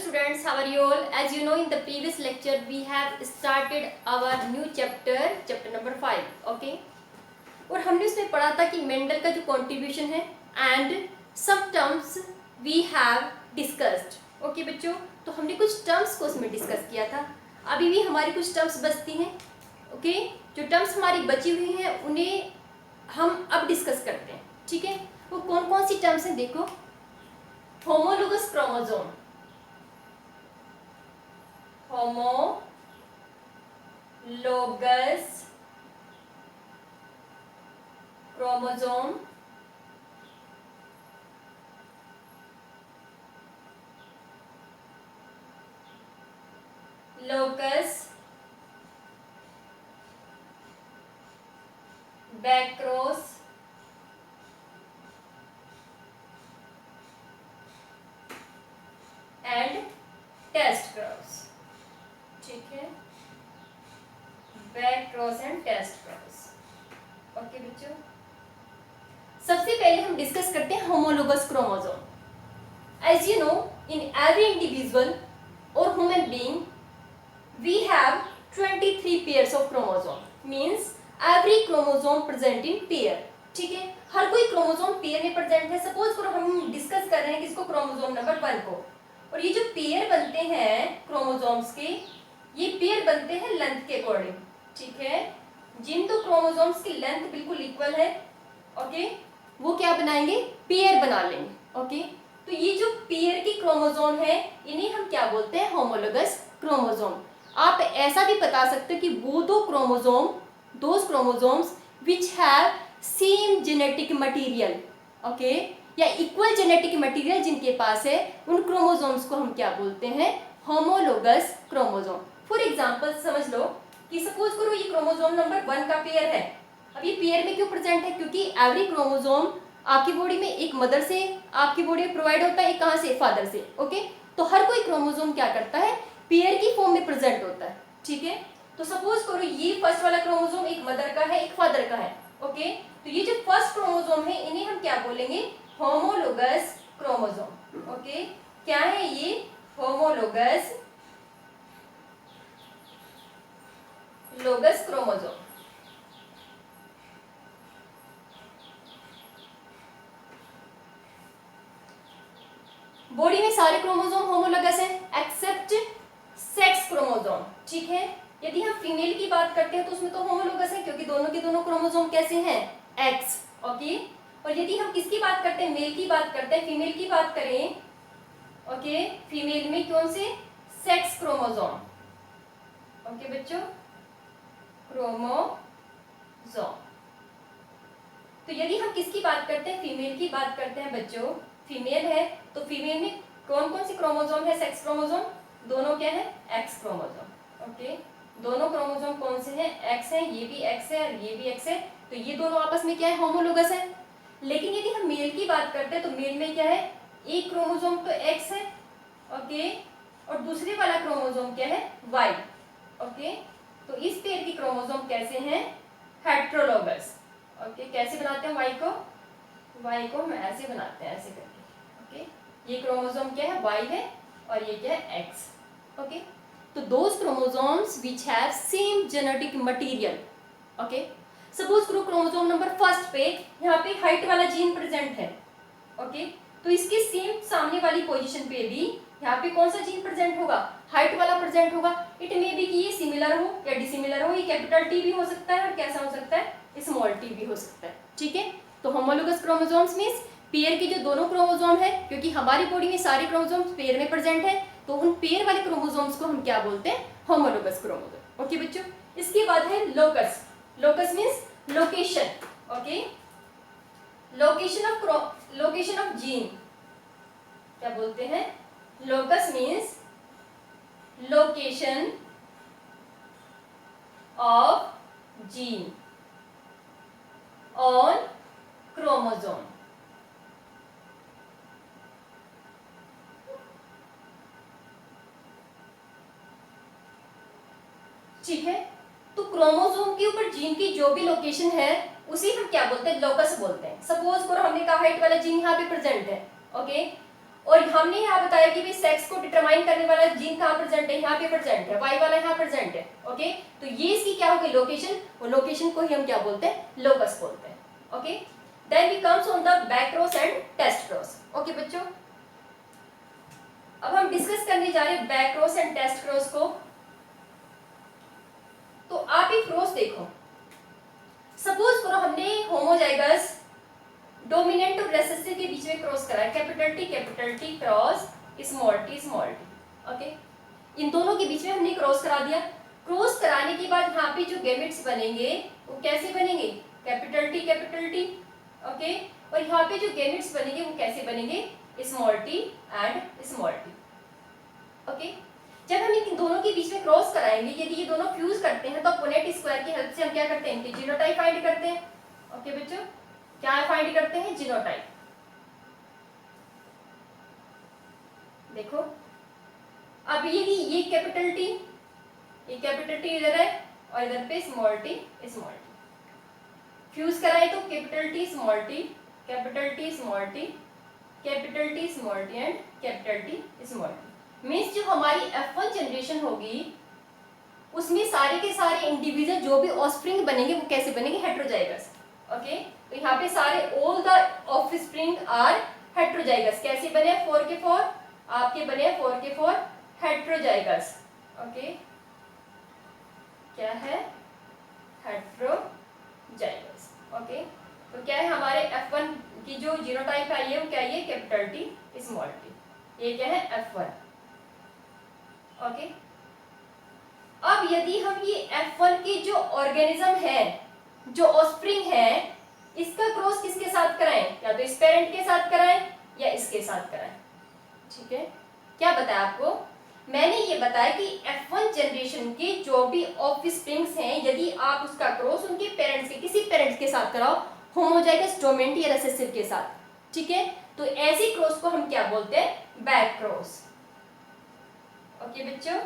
students, how are you all? As you know, in the previous lecture we have started our new chapter number 5. Okay, और हमने उसमें पढ़ा था कि Mendel का जो कंट्रीब्यूशन है and some terms we have discussed. Okay बच्चों, तो हमने कुछ टर्म्स को उसमें डिस्कस किया था. अभी भी हमारी कुछ टर्म्स बचती हैं. ओके, जो टर्म्स हमारी बची हुई हैं उन्हें हम अब डिस्कस करते हैं. ठीक है, वो कौन कौन सी टर्म्स हैं देखो. Homologous chromosome, homologous chromosome, locus backcross, and test cross. ठीक है, back cross and test cross. Okay बच्चों, सबसे पहले हम डिस्कस करते हैं homologous chromosome. As you know, in every individual or human being we have 23 pairs of chromosome. Means every chromosome present in pair. ठीक है, हर कोई क्रोमोसोम पेयर में प्रेजेंट है. सपोज करो हम डिस्कस कर रहे हैं किसको, क्रोमोसोम नंबर 1 को. और ये जो पेयर बनते हैं क्रोमोसोम्स के, ये पेयर बनते हैं लेंथ के अकॉर्डिंग. ठीक है, जिन दो क्रोमोसोम्स की लेंथ बिल्कुल इक्वल है, ओके, वो क्या बनाएंगे, पेयर बना लेंगे. ओके, तो ये जो पेयर की क्रोमोसोम है इन्हें हम क्या बोलते हैं, होमोलोगस क्रोमोसोम. आप ऐसा भी बता सकते हो कि वो दो chromosome, those chromosomes which have same genetic material, okay, या इक्वल जेनेटिक मटेरियल जिनके पास है, उन क्रोमोसोम्स को हम क्या बोलते हैं, होमोलोगस क्रोमोसोम. फॉर एग्जांपल समझ लो कि सपोज करो ये क्रोमोसोम नंबर 1 का पेयर है. अब ये पेयर में क्यों प्रेजेंट है, क्योंकि एवरी क्रोमोसोम आपकी बॉडी में एक मदर से आपकी बॉडी में प्रोवाइड होता है, एक कहाँ से, फादर से. ओके, तो हर कोई क्रोमोसोम क्या करता है, पेयर की फॉर्म में प्रेजेंट होता है. ठीक है, तो सपोज करो ये फर्स्ट वाला क्रोमोसोम एक मदर का है, एक फादर का है. ओके, तो ये जो फर्स्ट क्रोमोसोम है इन्हें हम क्या बोलेंगे, होमोलोगस क्रोमोसोम. ओके, क्या है ये, होमोलोगस क्रोमोसोम. बॉडी में सारे क्रोमोसोम होमोलोगस हैं एक्सेप्ट सेक्स क्रोमोसोम. ठीक है, यदि हम फीमेल की बात करते हैं तो उसमें तो होमोलोगस है क्योंकि दोनों के दोनों क्रोमोसोम कैसे हैं, एक्स. ओके, और यदि हम किसकी बात करते हैं, मेल की बात करते हैं, फीमेल की बात करें, ओके, फीमेल में कौन से, सेक्स क्रोमोसोम. ओके बच्चों, क्रोमोसोम. तो यदि हम किसकी बात करते हैं, फीमेल की बात करते हैं बच्चों, फीमेल है तो फीमेल में कौन कौन सी क्रोमोसोम है, सेक्स क्रोमोसोम, दोनों क्या है, एक्स क्रोमोसोम. ओके, दोनों क्रोमोसोम कौन से हैं, एक्स है, ये भी एक्स है और ये भी एक्स है. तो ये दोनों आपस में क्या है, होमोलोगस है. लेकिन यदि हम मेल की बात करते हैं तो मेल में क्या है, एक क्रोमोसोम तो एक्स है, ओके, और दूसरे वाला क्रोमोसोम क्या है, वाई. ओके, तो इस पेयर की क्रोमोसोम कैसे हैं, हेट्रोलोगस. ओके, कैसे बनाते हैं वाई को, वाई को हम ऐसे बनाते हैं, ऐसे करके. ओके, ये क्रोमोसोम क्या है, वाई है, और ये क्या है, एक्स. ओके, तो those chromosomes which have same genetic material. Okay, suppose करो क्रोमोसोम नंबर 1 पे यहाँ पे हाइट वाला जीन प्रेजेंट है. ओके, तो इसके सेम सामने वाली पोजीशन पे भी यहाँ पे कौन सा जीन प्रेजेंट होगा, हाइट वाला प्रेजेंट होगा. इट मे बी कि ये सिमिलर हो या डिसिमिलर हो, ये कैपिटल टी भी हो सकता है और कैसा हो सकता है, स्मॉल टी भी हो सकता है. ठीक है, तो होमोलोगस क्रोमोसोम्स मींस पेयर के जो दोनों क्रोमोसोम है, क्योंकि हमारी बॉडी में सारे क्रोमोसोम्स पेयर में प्रेजेंट है, तो उन पेयर वाले क्रोमोसोम्स को हम क्या बोलते हैं, होमोलोगस क्रोमोसोम. ओके बच्चों, इसके बाद है locus. Locus means location. Okay, location of gene क्या बोलते हैं, locus means location of gene on chromosome. ठीक है, तो क्रोमोसोम के ऊपर जीन की जो भी लोकेशन है उसी हम क्या बोलते हैं, लोकस बोलते हैं. सपोज करो हमने कहा हाइट वाला जीन यहाँ पे प्रेजेंट है. ओके, और हमने यहाँ बताया कि भाई सेक्स को डिटरमाइन करने वाला जीन कहाँ प्रेजेंट है, यहाँ पे प्रेजेंट है, वाई वाला यहाँ प्रेजेंट है। ओके, तो ये इसकी क्या होगी लोकेशन, और लोकेशन को ही हम क्या बोलते हैं, लोकस बोलते हैं। Okay, then we comes on the back cross and test cross. Okay बच्चों, अब हम डिस्कस करने जा रहे हैं back cross and test cross को। तो आप एक क्रॉस देखो, सपोज करो हमने होमोजाइगस डोमिनेंट और रेसेसिव के बीच में क्रॉस करा है, capital T cross small T. Okay, इन दोनों के बीच में हमने क्रॉस करा दिया। क्रॉस कराने के बाद यहाँ पे जो गैमेट्स बनेंगे वो कैसे बनेंगे, कैपिटल टी। ओके, और यहाँ पे जो गैमेट्स बनेंगे वो कैसे बनेंगे, small T and small T. Okay, जब हम इन दोनों के बीच में क्रॉस कराएंगे, यदि ये दोनों फ्यूज करते हैं तो पुनेट स्क्वायर की हेल्प से हम क्या करते हैं, इनकी जीनोटाइप फाइंड करते हैं। ओके बच्चों, क्या फाइंड करते हैं, जीनोटाइप। देखो अब ये कैपिटल टी इधर है और इधर पे स्मॉल टी। फ्यूज कराए तो capital T small T and capital T small T. Means जो हमारी F1 जनरेशन होगी उसमें सारे के सारे इंडिविजुअल जो भी ऑफस्प्रिंग बनेंगे वो कैसे बनेंगे, हेटेरोजाइगस। ओके, तो यहाँ पे सारे all the offspring are heterozygous. कैसे बने, 4 के 4 आपके बने 4 के 4 हेटेरोजाइगस। ओके, क्या है, हेटेरोजाइगस। ओके, तो क्या है हमारे F1 की जो जीनोटाइप आई है वो क्या है, कैपिटल टी स्मॉल टी। ये क्या है, F1। ओके, अब यदि हम ये F1 की जो ऑर्गेनिज्म है, जो ऑफस्प्रिंग है, इसका क्रॉस किसके साथ कराएं, या तो इस पेरेंट के साथ कराएं या इसके साथ कराएं। ठीक है, क्या बताया आपको, मैंने ये बताया कि F1 जनरेशन के जो भी ऑफस्प्रिंग्स हैं, यदि आप उसका क्रॉस उनके पेरेंट्स के किसी पेरेंट्स के साथ कराओ, होमोजाइगस डोमिनेंट या रिसेसिव के साथ, ठीक है, तो ऐसे क्रॉस को हम क्या बोलते हैं, बैक क्रॉस। ओके बच्चों,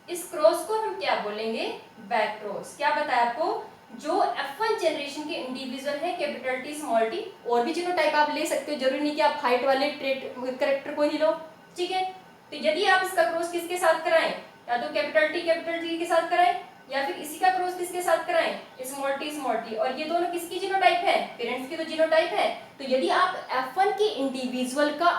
इस क्रॉस को हम क्या बोलेंगे, बैक क्रॉस। क्या बताया आपको, जो F1 जनरेशन के इंडिविजुअल है, कैपिटल टी स्मॉल टी, और भी जीनोटाइप आप ले सकते हो, जरूरी नहीं कि आप हाइट वाले ट्रेट कैरेक्टर को ही लो। ठीक है, तो यदि आप इसका क्रॉस किसके साथ कराएं, या तो कैपिटल टी के साथ कराएं, या फिर इसी का क्रॉस किसके साथ कराएं, स्मॉल टी, और ये दोनों किसकी जीनोटाइप है, पेरेंट्स की तो जीनोटाइप है। तो यदि आप F1 के इंडिविजुअल का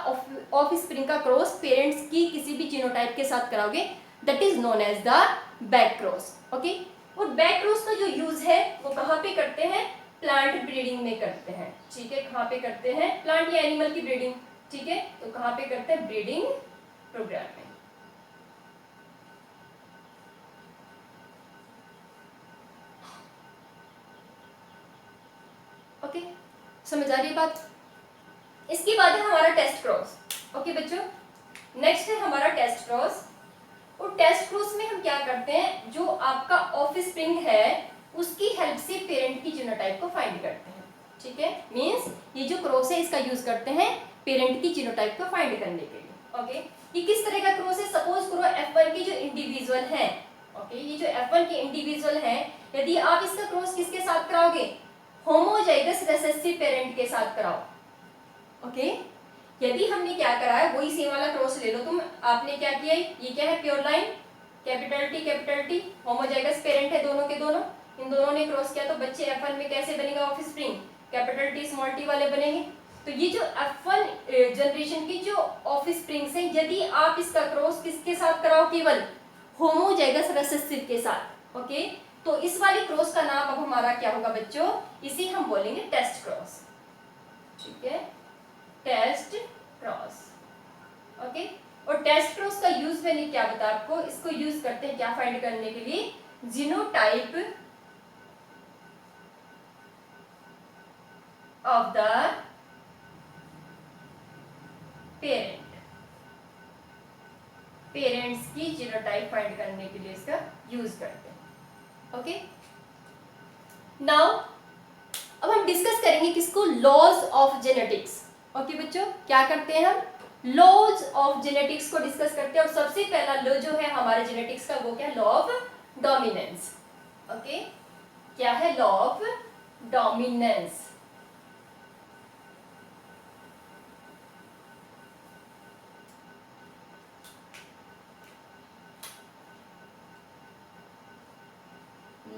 ऑफस्प्रिंग का क्रॉस पेरेंट्स की किसी भी जीनोटाइप के साथ कराओगे, that is known as the back cross. Okay, और बैक क्रॉस का जो यूज है वो कहाँ पे करते हैं, प्लांट ब्रीडिंग में करते हैं। ठीक है, कहाँ पे करते हैं, प्लांट या एनिमल की ब्रीडिंग। ठीक है, तो कहाँ पे करते हैं, ब्रीडिंग प्रोग्राम में। ओके, समझ आ रही है बात। इसके बाद है हमारा टेस्ट क्रॉस। ओके बच्चों, नेक्स्ट है हमारा टेस्ट क्रॉस। और टेस्ट क्रॉस में हम क्या करते हैं, जो आपका ऑफस्प्रिंग है उसकी हेल्प से पेरेंट की जीनोटाइप को फाइंड करते हैं। ठीक है, मींस ये जो क्रॉस है इसका यूज करते हैं पेरेंट की जीनोटाइप को फाइंड करने के लिए। ओके, ये किस तरह का क्रॉस है, सपोज करो F1 की जो इंडिविजुअल है, ओके, ये जो F1 के इंडिविजुअल है, यदि आप इसका क्रॉस किसके साथ कराओगे, होमोजाइगस रिसेसिव पेरेंट के साथ कराओ। ओके, यदि हमने क्या करा है वही सेम वाला क्रॉस ले लो तुम, आपने क्या किया है, ये क्या है, pure line, capital T, homozygous parent है दोनों के दोनों, इन दोनों ने क्रॉस किया, तो बच्चे F1 में कैसे बनेगा, offspring capital T small T वाले बनेंगे। तो ये जो F1 जनरेशन की जो ऑफस्प्रिंग्स हैं, यदि आप इसका क्रॉस किसके साथ कराओ, केवल होमोजाइगस रिसेसिव के साथ, ओके, तो इस वाली क्रॉस का नाम अब हमारा क्या होगा बच्चों, इसी हम बोलेंगे टेस्ट क्रॉस। ठीक है, टेस्ट क्रॉस। ओके, और टेस्ट क्रॉस का यूज मैंने क्या बताया आपको, इसको यूज करते हैं क्या फाइंड करने के लिए, जीनोटाइप ऑफ द पेरेंट्स की जीनोटाइप फाइंड करने के लिए इसका यूज करते हैं। ओके, नाउ अब हम डिस्कस करेंगे किसको, लॉज ऑफ जेनेटिक्स। ओके बच्चों, क्या करते हैं हम, लॉज ऑफ जेनेटिक्स को डिस्कस करते हैं। और सबसे पहला लॉ जो है हमारे जेनेटिक्स का वो क्या है, लॉ ऑफ डोमिनेंस। ओके, क्या है, law of dominance.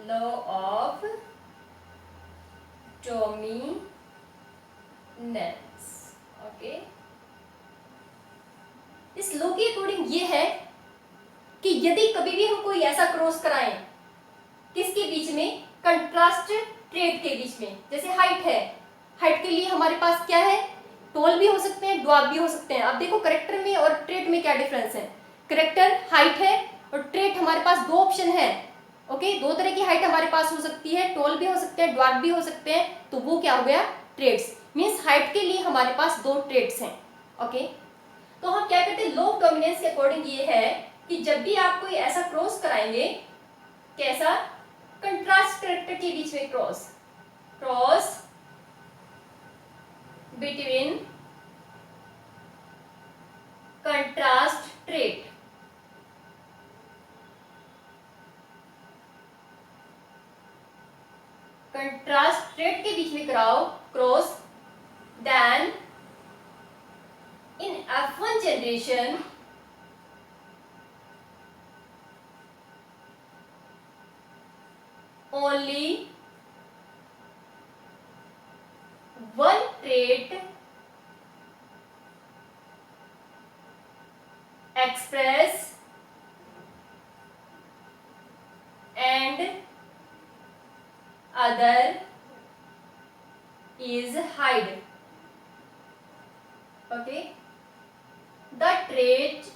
Law of dominance. Okay, इस लॉ के अकॉर्डिंग ये है कि यदि कभी भी हम कोई ऐसा क्रॉस कराएं किसके बीच में, कंट्रास्ट ट्रेट के बीच में, जैसे हाइट है, हाइट के लिए हमारे पास क्या है, टॉल भी हो सकते हैं, ड्वार्फ भी हो सकते हैं। अब देखो करेक्टर में और ट्रेट में क्या डिफरेंस है। करेक्टर हाइट है और ट्रेट हमारे पास दो ऑप्शन है। ओके, दो तरह की हाइट हमारे पास हो सकती है, टॉल भी हो सकते हैं, ड्वार्फ भी हो सकते हैं, तो वो क्या हो गया, ट्रेट्स। मीन्स हाइट के लिए हमारे पास दो ट्रेट्स हैं। ओके, तो हम क्या करते हैं, लॉ ऑफ डोमिनेंस के अकॉर्डिंग ये है कि जब भी आप कोई ऐसा क्रॉस कराएंगे, कैसा, कंट्रास्ट करेक्टर के बीच में cross between contrast trait, contrast trait के बीच में कराओ cross, then in F1 generation only one trait express and other is hide. Okay, the trait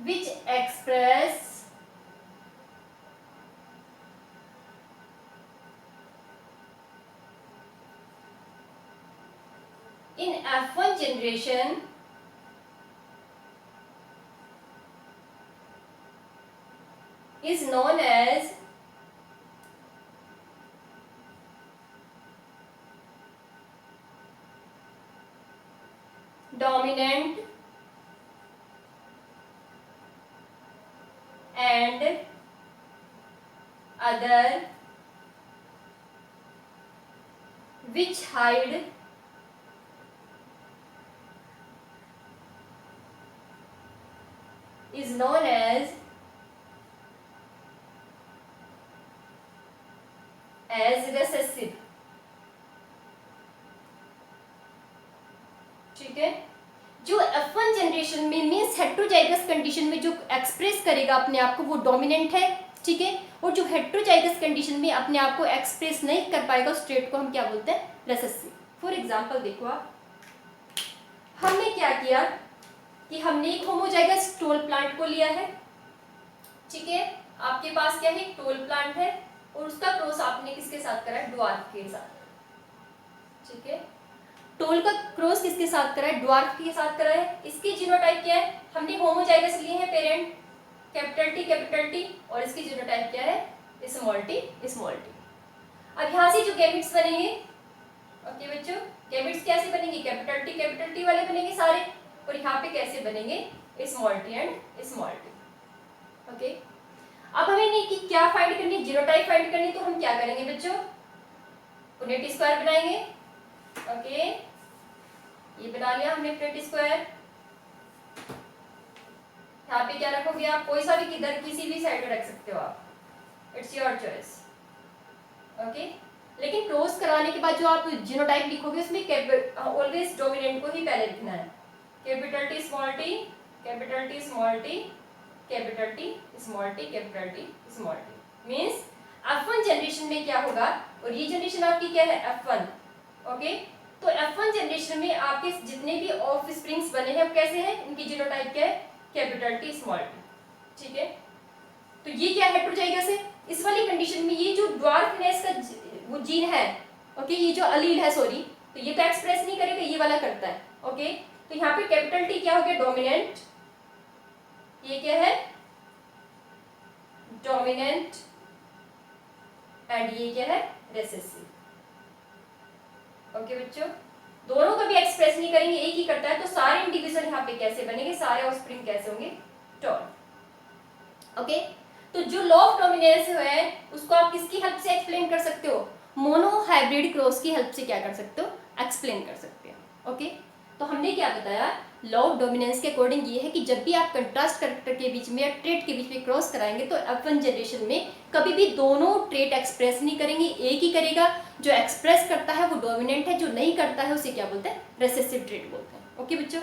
which express in F1 generation is known as dominant and other which hide is known as recessive. ठीक है, जो F1 generation में means heterozygous condition में जो express करेगा अपने आप को वो डोमिनेंट है। ठीक है, और जो हेट्रोजाइगस कंडीशन में अपने आप को एक्सप्रेस नहीं कर पाएगा उस ट्रेट को हम क्या बोलते हैं, रेसेसिव। फॉर एग्जांपल देखो आप, हमने क्या किया कि हमने एक होमोजाइगस टोल प्लांट को लिया है। ठीक है, आपके पास क्या है, टोल प्लांट है और उसका क्रॉस आपने किसके साथ करा है, ड्वार्फ के साथ। ठीक है, टोल का क्रॉस किसके साथ करा है, ड्वार्फ के साथ करा है। इसकी जीनोटाइप क्या है, हमने होमोजाइगस लिए हैं, पेरेंट कैपिटल टी और इसकी जीनोटाइप क्या है, स्मॉल टी। अब यहाँ से जो गैमेट्स बनेंगे, ओके बच्चों, गैमेट्स कैसे बनेंगे, कैपिटल टी वाले बनेंगे सारे, और यहाँ पे कैसे बनेंगे, small T and small T. Okay, अब हमें नहीं कि क्या फाइंड करनी, जीनोटाइप फाइंड करनी, तो हम क्या करेंगे बच्चों, पुनेट स्क्वायर बनाएंगे। ओके, ये बना लिया हमने पुनेट स्क्वायर। यहाँ पे क्या रखोगे आप, कोई सा भी किधर किसी भी साइड में रख सकते हो आप, इट्स योर चॉइस। ओके, लेकिन क्रॉस कराने के बाद जो आप जीनोटाइप लिखोगे उसमें ऑलवेज डोमिनेंट को ही पहले लिखना है, capital T small T, capital T small T, capital T small T, capital T small T. Means F1 generation में क्या होगा, और ये जनरेशन आपकी क्या है, F1। ओके, तो F1 जनरेशन में आपके जितने भी ऑफ स्प्रिंग्स बने हैं वो कैसे हैं, इनकी जीनोटाइप क्या है, कैपिटल टी स्मॉल टी। ठीक है, तो ये क्या हेट्रोजाइगस है। इस वाली कंडीशन में ये जो ड्वार्फनेस का वो जीन है, ओके, ये जो अलील है, सॉरी, तो ये तो एक्सप्रेस नहीं करेगा, ये वाला करता है। ओके, तो यहाँ पे कैपिटल टी क्या हो गया, डोमिनेंट, ये क्या है, डोमिनेंट, एंड ये क्या है, रेसेसिव। ओके बच्चों, दोनों को भी एक्सप्रेस नहीं करेंगे, एक ही करता है, तो सारे इंडिविजुअल यहाँ पे कैसे बनेंगे, सारे ऑफस्प्रिंग कैसे होंगे, टॉल। ओके, तो जो लॉ ऑफ डोमिनेंस है उसको आप किसकी हेल्प से एक्सप्लेन कर सकते हो, मोनो हाइब्रिड क्रॉस की हेल्प से क्या कर सकते हो, एक्सप्लेन कर सकते हो। ओके, तो हमने क्या बताया, लॉ ऑफ डोमिनेंस के अकॉर्डिंग ये है कि जब भी आप कंट्रास्ट कैरेक्टर के बीच में या ट्रेट के बीच में क्रॉस कराएंगे तो F1 जनरेशन में कभी भी दोनों ट्रेट एक्सप्रेस नहीं करेंगे, एक ही करेगा। जो एक्सप्रेस करता है वो डोमिनेंट है, जो नहीं करता है उसे क्या बोलते हैं, रेसेसिव ट्रेट बोलते हैं। ओके बच्चों,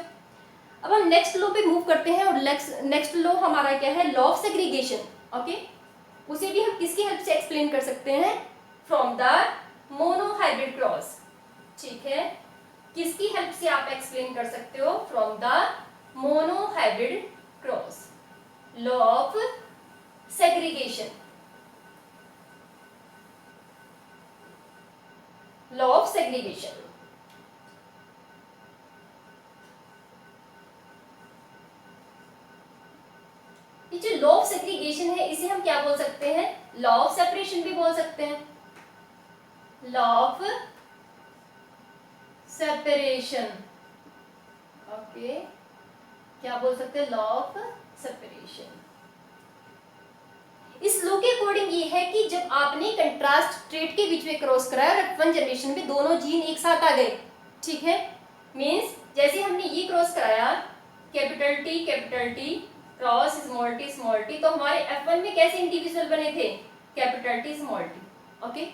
अब हम नेक्स्ट लॉ पे मूव करते हैं और नेक्स्ट लॉ हमारा क्या है, लॉ ऑफ सेग्रीगेशन। ओके, उसे भी हम किसकी हेल्प से एक्सप्लेन कर सकते हैं, फ्रॉम द मोनोहाइब्रिड क्रॉस। ठीक है, किसकी हेल्प से आप एक्सप्लेन कर सकते हो, from the monohybrid cross, law of segregation, law of segregation. ये जो लॉ ऑफ सेग्रीगेशन है इसे हम क्या बोल सकते हैं, लॉ ऑफ सेपरेशन भी बोल सकते हैं, लॉ ऑफ सेपरेशन। ओके, क्या बोल सकते हैं, लॉ ऑफ सेपरेशन। इस लॉ के अकॉर्डिंग ये है कि जब आपने कंट्रास्ट ट्रेट के बीच में क्रॉस कराया और F1 जनरेशन में दोनों जीन एक साथ आ गए, ठीक है, मींस जैसे हमने ये क्रॉस कराया capital T cross small T, तो हमारे F1 में कैसे इंडिविजुअल बने थे, capital T small T. Okay,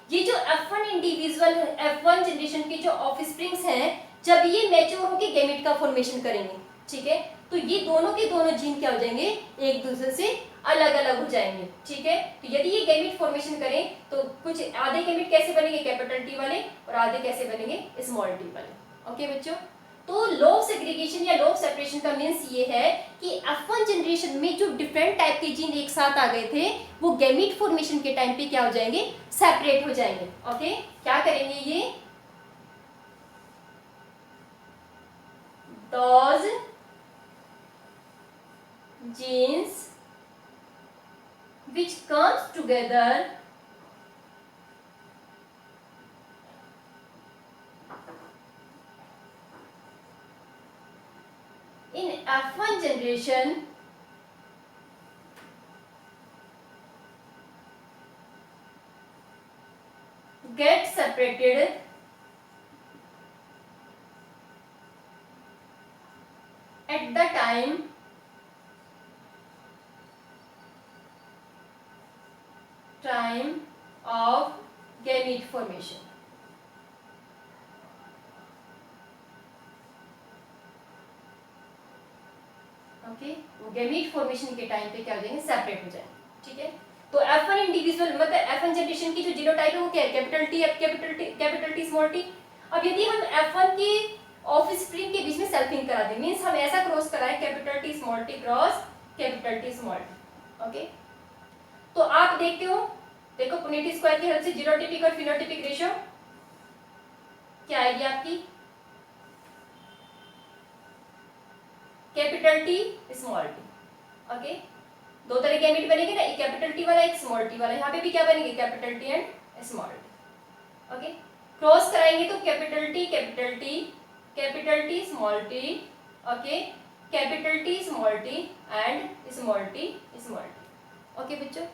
ये जो F1 इंडिविजुअल F1 जनरेशन के जो ऑफस्प्रिंग्स हैं, जब ये मैच्योर होकर गैमेट का फॉर्मेशन करेंगे, ठीक है, तो ये दोनों के दोनों जीन क्या हो जाएंगे, एक दूसरे से अलग अलग हो जाएंगे। ठीक है, तो यदि ये गैमेट फॉर्मेशन करें तो कुछ आधे गैमेट कैसे बनेंगे, कैपिटल टी वाले, और आधे कैसे बनेंगे, स्मॉल टी वाले। ओके बच्चों, तो लॉ ऑफ सेग्रीगेशन या लॉ ऑफ सेपरेशन का मीन्स ये है कि F1 जनरेशन में जो डिफरेंट टाइप के जीन एक साथ आ गए थे वो गैमेट फॉर्मेशन के टाइम पे क्या हो जाएंगे, सेपरेट हो जाएंगे। ओके, क्या करेंगे ये, those genes which comes together in F1 generation get separated at the time of gamete formation। Okay, वो गैमेट फॉर्मेशन के टाइम पे क्या हो जाएंगे, सेपरेट हो जाएंगे। ठीक है, तो F1 इंडिविजुअल मतलब F1 जनरेशन की जो जीनोटाइप है वो क्या है, कैपिटल टी स्मॉल टी। अब यदि हम F1 की ऑफस्प्रिंग के बीच में सेल्फिंग करा दें, मींस हम ऐसा क्रॉस कराएं capital T small T cross capital T small T. Okay, तो आप देखते हो, देखो पुनेटी स्क्वायर की हेल्प से जीनोटिपिक और फिनोटिपिक रेशियो क्या आएगी आपकी, capital T small T. Okay, दो तरह के गैमेट बनेंगे ना, एक कैपिटल टी वाला एक स्मॉल टी वाला, यहाँ पे भी क्या बनेंगे, capital T and small T. Okay, cross कराएंगे तो capital T small T, okay, capital T small T and small T. Okay बच्चों,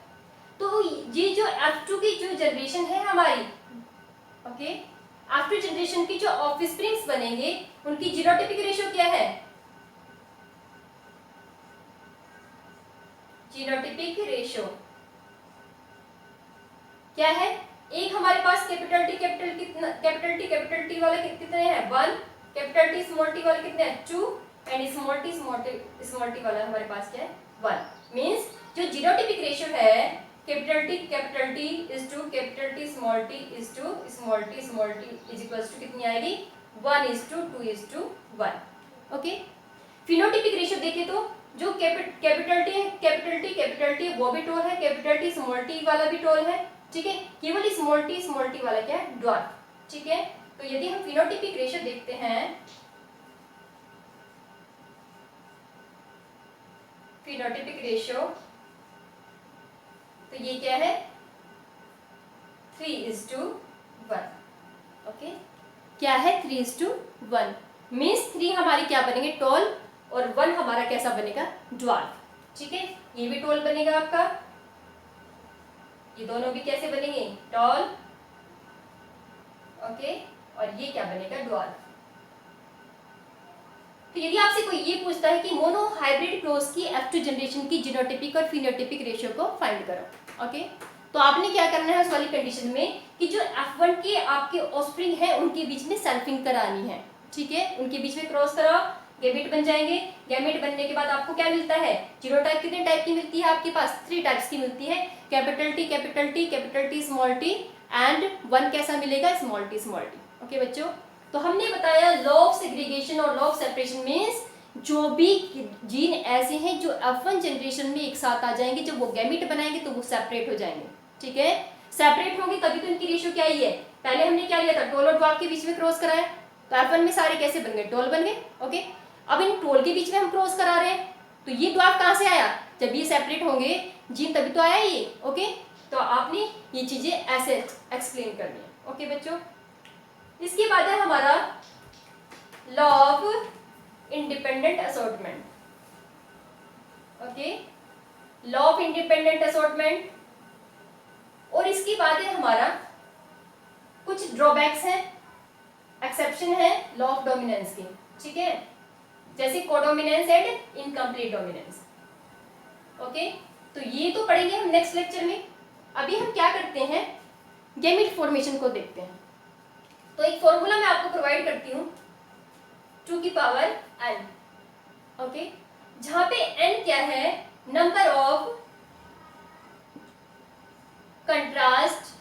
तो ये जो F2 की जो जनरेशन है हमारी, ओके, F2 जनरेशन की जो ऑफस्प्रिंग्स बनेंगे उनकी जीनोटाइपिक रेशियो क्या है, जीनोटाइपिक रेशियो क्या है, एक हमारे पास कैपिटल टी वाले कितने हैं, 1, कैपिटल टी स्मॉल टी वाले कितने हैं, 2, एंड स्मॉल टी वाला हमारे पास क्या है, 1। मींस जो जीनोटाइपिक रेशियो है capital T is to capital T small T is to small T is equals to कितनी आएगी, 1:2:1। ओके, फिनोटाइपिक रेशियो देखें तो जो कैपिटल टी वो भी टोल है, कैपिटल टी स्मॉल टी वाला भी टोल है। ठीक है, केवल स्मॉल टी वाला क्या है, ड्वार्फ। ठीक है, तो यदि हम फिनोटाइपिक रेशियो देखते हैं, फिनोटाइपिक रेशियो, तो ये क्या है, 3:1। ओके, क्या है, 3:1, मीन्स 3 हमारी क्या बनेंगे, टॉल, और 1 हमारा कैसा बनेगा, ड्वार्फ। ठीक है, ये भी टॉल बनेगा आपका, ये दोनों भी कैसे बनेंगे, टॉल, ओके, और ये क्या बनेगा, ड्वार्फ। तो यदि आपसे कोई ये पूछता है कि मोनो हाइब्रिड क्रॉस की F2 जनरेशन की जीनोटिपिक और फिनोटिपिक रेशियो को फाइंड करो, ओके। तो आपने क्या करना है उस वाली कंडीशन में कि जो F1 के आपके ऑफस्प्रिंग है उनके बीच में सेल्फिंग करानी है, ठीक है। उनके बीच में क्रॉस कराओ, गैमेट बन जाएंगे। गैमेट बनने के बाद आपको क्या मिलता है, जीनोटाइप कितने टाइप की मिलती है आपके पास, 3 टाइप्स की मिलती है, capital T capital T capital T small T and 1 कैसा मिलेगा, small T small T, okay बच्चों। तो हमने बताया लॉ ऑफ सेग्रीगेशन और लॉ ऑफ सेपरेशन मींस जो भी जीन ऐसे हैं जो F1 जनरेशन में एक साथ आ जाएंगे, जब वो गैमेट बनाएंगे तो वो सेपरेट हो जाएंगे, ठीक है। सेपरेट होंगे तभी तो इनकी रेशियो क्या ही है। पहले हमने क्या लिया था, टोल और ड्वार्फ के बीच में क्रॉस कराया, तो F1 में सारे कैसे बन गए, टोल बन गए, ओके। अब इन टोल के बीच में हम क्रॉस करा रहे हैं, तो ये ड्वार्फ कहाँ से आया, जब ये सेपरेट होंगे जीन तभी तो आया ये, ओके। तो आपने ये चीजें ऐसे एक्सप्लेन करनी है, ओके बच्चों। इसके बाद है हमारा law of independent assortment, okay, law of independent assortment. और इसके बाद है हमारा कुछ ड्रॉबैक्स हैं, एक्सेप्शन है लॉ ऑफ डोमिनेंस की, ठीक है, जैसे codominance and incomplete dominance, okay. तो ये तो पढ़ेंगे हम नेक्स्ट लेक्चर में। अभी हम क्या करते हैं, गैमेट फॉर्मेशन को देखते हैं। तो एक फॉर्मूला मैं आपको प्रोवाइड करती हूँ 2 की पावर n, ओके, जहां पे n क्या है, नंबर ऑफ कंट्रास्ट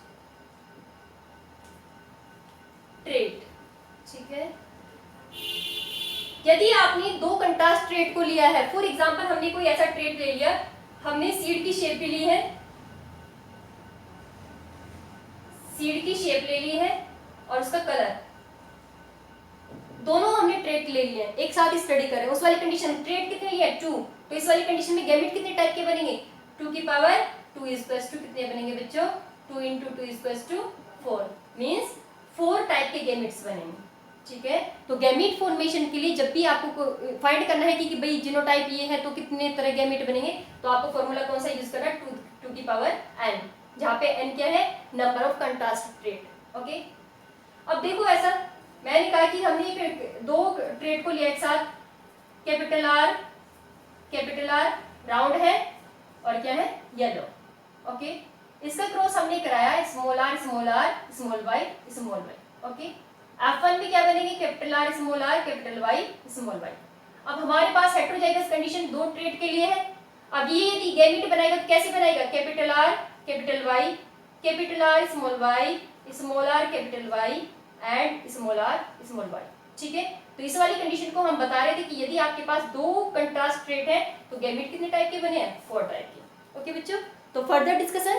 ट्रेट, ठीक है। यदि आपने 2 कंट्रास्ट ट्रेट को लिया है, फॉर एग्जांपल हमने कोई ऐसा ट्रेट ले लिया, हमने सीड की शेप ली है, सीड की शेप ले ली है और उसका कलर, दोनों हमने ट्रेट ले लिए, एक साथ ही स्टडी कर रहे हैं। उस वाली कंडीशन ट्रेट कितने लिए, 2, तो इस वाली कंडीशन में गैमेट कितने टाइप के बनेंगे, 2 की पावर 2 इक्वल्स टू कितने बनेंगे बच्चों, 2 into 2 equals to 4, means 4 type के गैमेट्स बनेंगे, ठीक है। तो गैमेट फॉर्मेशन के लिए जब भी आपको फाइंड करना है कि भाई जीनोटाइप ये है तो कितने तरह गैमेट बनेंगे, तो आपको फॉर्मूला कौन सा यूज करना है, 2 की पावर n, जहां पे n क्या है, number of contrast trait, okay. अब देखो ऐसा मैंने कहा कि हमने 2 ट्रेट को लिया एक साथ, कैपिटल R राउंड है और क्या है, येलो, ओके। इसका क्रॉस हमने कराया small r small y, okay. F1 में क्या बनेगी, कैपिटल R स्मॉल y। अब हमारे पास हेटेरोजाइगस कंडीशन 2 ट्रेट के लिए है। अब ये यदि गैमेट बनाएगा तो कैसे बनाएगा, capital R capital Y, capital R small r capital Y and small y, ठीक है। तो इस वाली कंडीशन को हम बता रहे थे कि यदि आपके पास 2 कंट्रास्ट ट्रेट है तो गैमेट कितने टाइप के बने हैं, 4 टाइप के, ओके बच्चों। तो फर्दर डिस्कशन